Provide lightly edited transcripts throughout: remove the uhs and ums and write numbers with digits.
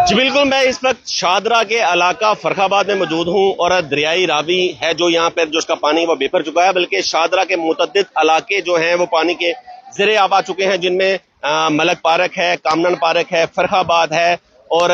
जी बिल्कुल, मैं इस वक्त शादरा के इलाका फरखाबाद में मौजूद हूँ और दरियाई रावी है जो यहाँ पर जो उसका पानी वो बेभर चुका है, बल्कि शादरा के मुतअद्दिद इलाके जो हैं वो पानी के ज़ेरे आब आ चुके हैं, जिनमें मलक पार्क है, कामनन पार्क है, फरखाबाद है और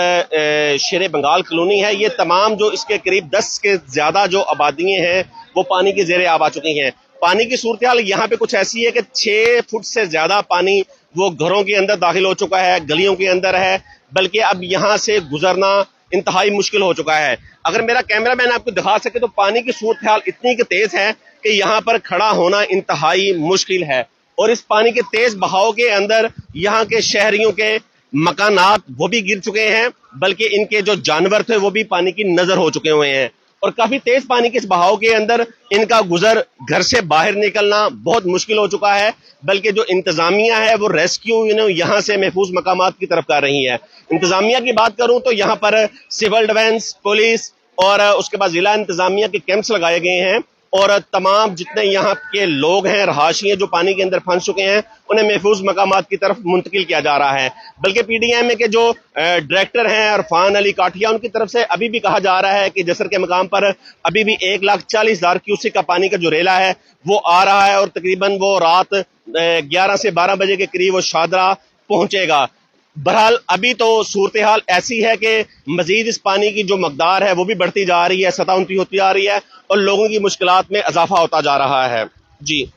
शेर बंगाल कॉलोनी है। ये तमाम जो इसके करीब 10 के ज़्यादा जो आबादियाँ हैं वो पानी के ज़ेरे आब आ चुकी हैं। पानी की सूरत हाल यहाँ पे कुछ ऐसी है कि 6 फुट से ज्यादा पानी वो घरों के अंदर दाखिल हो चुका है, गलियों के अंदर है, बल्कि अब यहाँ से गुजरना इंतहाई मुश्किल हो चुका है। अगर मेरा कैमरा मैन आपको दिखा सके तो पानी की सूरत हाल इतनी कि तेज है कि यहाँ पर खड़ा होना इंतहाई मुश्किल है और इस पानी के तेज बहाव के अंदर यहाँ के शहरियों के मकानात वो भी गिर चुके हैं, बल्कि इनके जो जानवर थे वो भी पानी की नजर हो चुके हुए हैं और काफी तेज पानी के इस बहाव के अंदर इनका गुजर घर से बाहर निकलना बहुत मुश्किल हो चुका है। बल्कि जो इंतजामिया है वो रेस्क्यू यहाँ से महफूज मकामात की तरफ कर रही है। इंतजामिया की बात करूं तो यहाँ पर सिविल डिफेंस, पुलिस और उसके बाद जिला इंतजामिया के कैंप्स लगाए गए हैं और तमाम जितने यहाँ के लोग हैं, रहाशी हैं जो पानी के अंदर फंस चुके हैं, उन्हें महफूज मकामात की तरफ मुंतकिल किया जा रहा है। बल्कि पीडीएम के जो डायरेक्टर हैं अरफान अली काठिया, उनकी तरफ से अभी भी कहा जा रहा है कि जसर के मकाम पर अभी भी 1,40,000 क्यूसेक का पानी का जो रेला है वो आ रहा है और तकरीबन वो रात 11 से 12 बजे के करीब वो शादरा पहुंचेगा। बहरहाल अभी तो सूरत हाल ऐसी है कि मजीद इस पानी की जो मकदार है वो भी बढ़ती जा रही है, सतह ऊंची होती जा रही है और लोगों की मुश्किलात में इजाफा होता जा रहा है। जी।